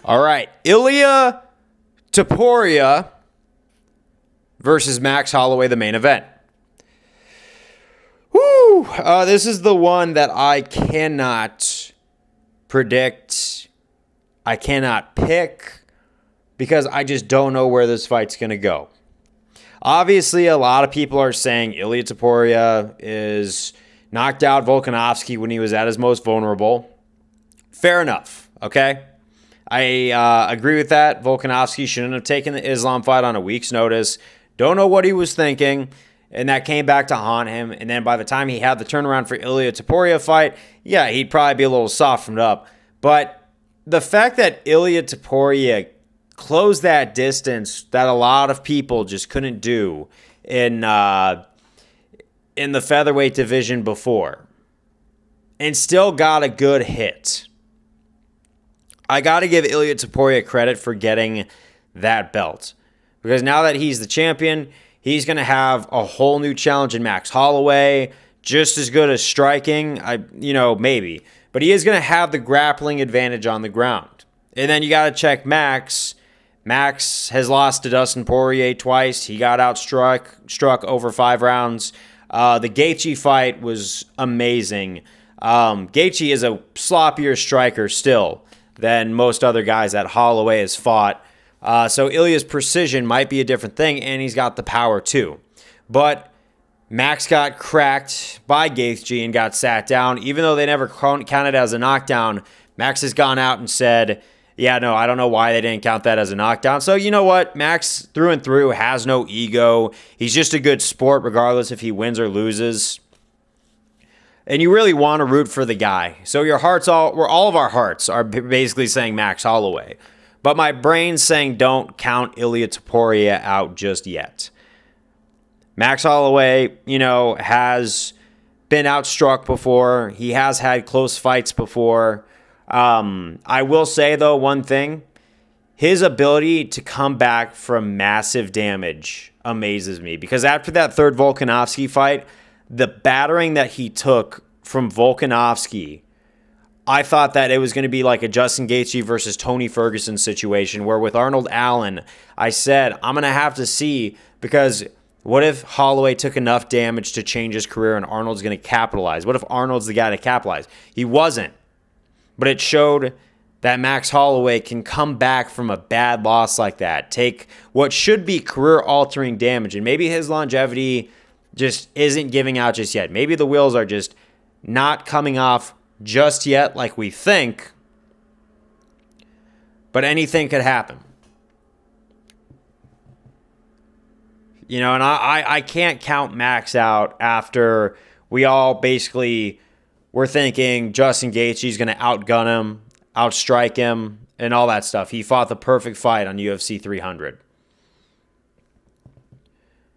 All right, Ilia Topuria versus Max Holloway, the main event. Woo! This is the one that I cannot predict. I cannot pick because I just don't know where this fight's going to go. Obviously, a lot of people are saying Ilia Topuria is knocked out Volkanovski when he was at his most vulnerable. Fair enough, okay? I agree with that. Volkanovski shouldn't have taken the Islam fight on a week's notice. Don't know what he was thinking, and that came back to haunt him. And then by the time he had the turnaround for Ilia Topuria fight, yeah, he'd probably be a little softened up. But the fact that Ilia Topuria closed that distance that a lot of people just couldn't do in the featherweight division before, and still got a good hit. I got to give Ilia Topuria credit for getting that belt. Because now that he's the champion, he's going to have a whole new challenge in Max Holloway. Just as good as striking, maybe. But he is going to have the grappling advantage on the ground. And then you got to check Max. Max has lost to Dustin Poirier twice. He got outstruck over 5 rounds. The Gaethje fight was amazing. Gaethje is a sloppier striker still than most other guys that Holloway has fought. So Ilia's precision might be a different thing, and he's got the power too. But Max got cracked by Gaethje and got sat down. Even though they never counted as a knockdown, Max has gone out and said, yeah, no, I don't know why they didn't count that as a knockdown. So you know what? Max, through and through, has no ego. He's just a good sport regardless if he wins or loses. And you really want to root for the guy. So all of our hearts are basically saying Max Holloway. But my brain's saying don't count Ilia Topuria out just yet. Max Holloway, has been outstruck before. He has had close fights before. I will say, though, one thing. His ability to come back from massive damage amazes me. Because after that third Volkanovski fight, the battering that he took from Volkanovski, I thought that it was going to be like a Justin Gaethje versus Tony Ferguson situation where with Arnold Allen, I said, I'm going to have to see, because what if Holloway took enough damage to change his career and Arnold's going to capitalize? What if Arnold's the guy to capitalize? He wasn't. But it showed that Max Holloway can come back from a bad loss like that, take what should be career-altering damage, and maybe his longevity just isn't giving out just yet. Maybe the wheels are just not coming off just yet like we think, but anything could happen. And I can't count Max out after we all basically were thinking Justin Gaethje's going to outgun him, outstrike him, and all that stuff. He fought the perfect fight on UFC 300.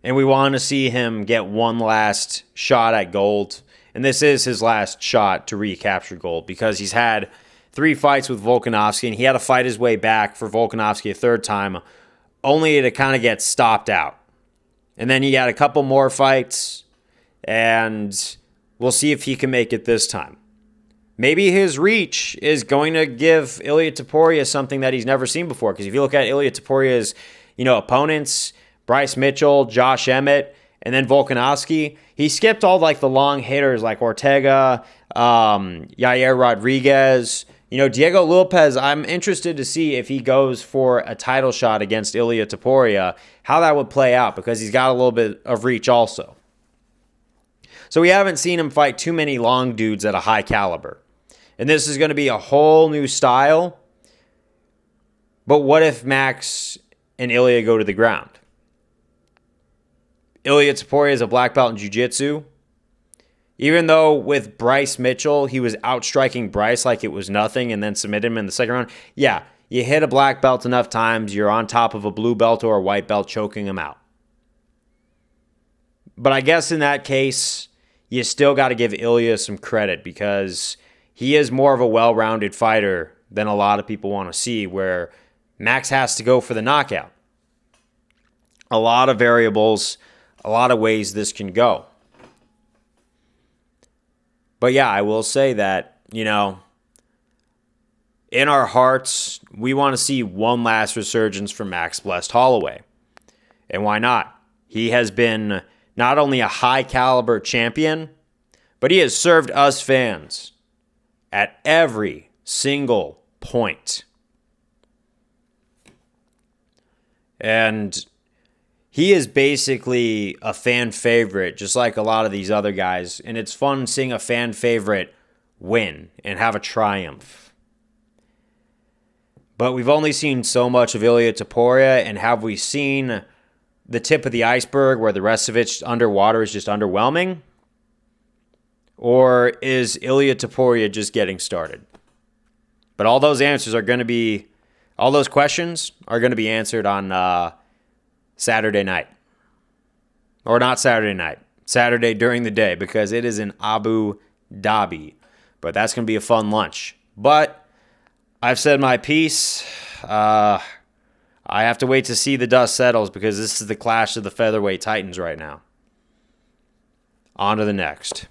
And we want to see him get one last shot at gold. And this is his last shot to recapture gold because he's had 3 fights with Volkanovski, and he had to fight his way back for Volkanovski a third time, only to kind of get stopped out. And then he had a couple more fights, and we'll see if he can make it this time. Maybe his reach is going to give Ilia Topuria something that he's never seen before. Because if you look at Ilia Topuria's, opponents, Bryce Mitchell, Josh Emmett, and then Volkanovski, he skipped all the long hitters like Ortega, Yair Rodriguez, Diego Lopez. I'm interested to see if he goes for a title shot against Ilia Topuria, how that would play out because he's got a little bit of reach also. So we haven't seen him fight too many long dudes at a high caliber. And this is going to be a whole new style. But what if Max and Ilia go to the ground? Ilia Topuria is a black belt in jiu-jitsu. Even though with Bryce Mitchell, he was outstriking Bryce like it was nothing and then submitted him in the second round. Yeah, you hit a black belt enough times, you're on top of a blue belt or a white belt choking him out. But I guess in that case, you still got to give Ilia some credit because he is more of a well-rounded fighter than a lot of people want to see, where Max has to go for the knockout. A lot of variables, a lot of ways this can go. But yeah, I will say that, in our hearts, we want to see one last resurgence from Max Blessed Holloway. And why not? He has been not only a high caliber champion, but he has served us fans at every single point. And he is basically a fan favorite, just like a lot of these other guys. And it's fun seeing a fan favorite win and have a triumph. But we've only seen so much of Ilia Topuria, and have we seen the tip of the iceberg where the rest of it underwater is just underwhelming? Or is Ilia Topuria just getting started? But all those questions are going to be answered on Saturday night. Or not Saturday night. Saturday during the day, because it is in Abu Dhabi. But that's going to be a fun lunch. But I've said my piece. I have to wait to see the dust settles, because this is the clash of the featherweight titans right now. On to the next.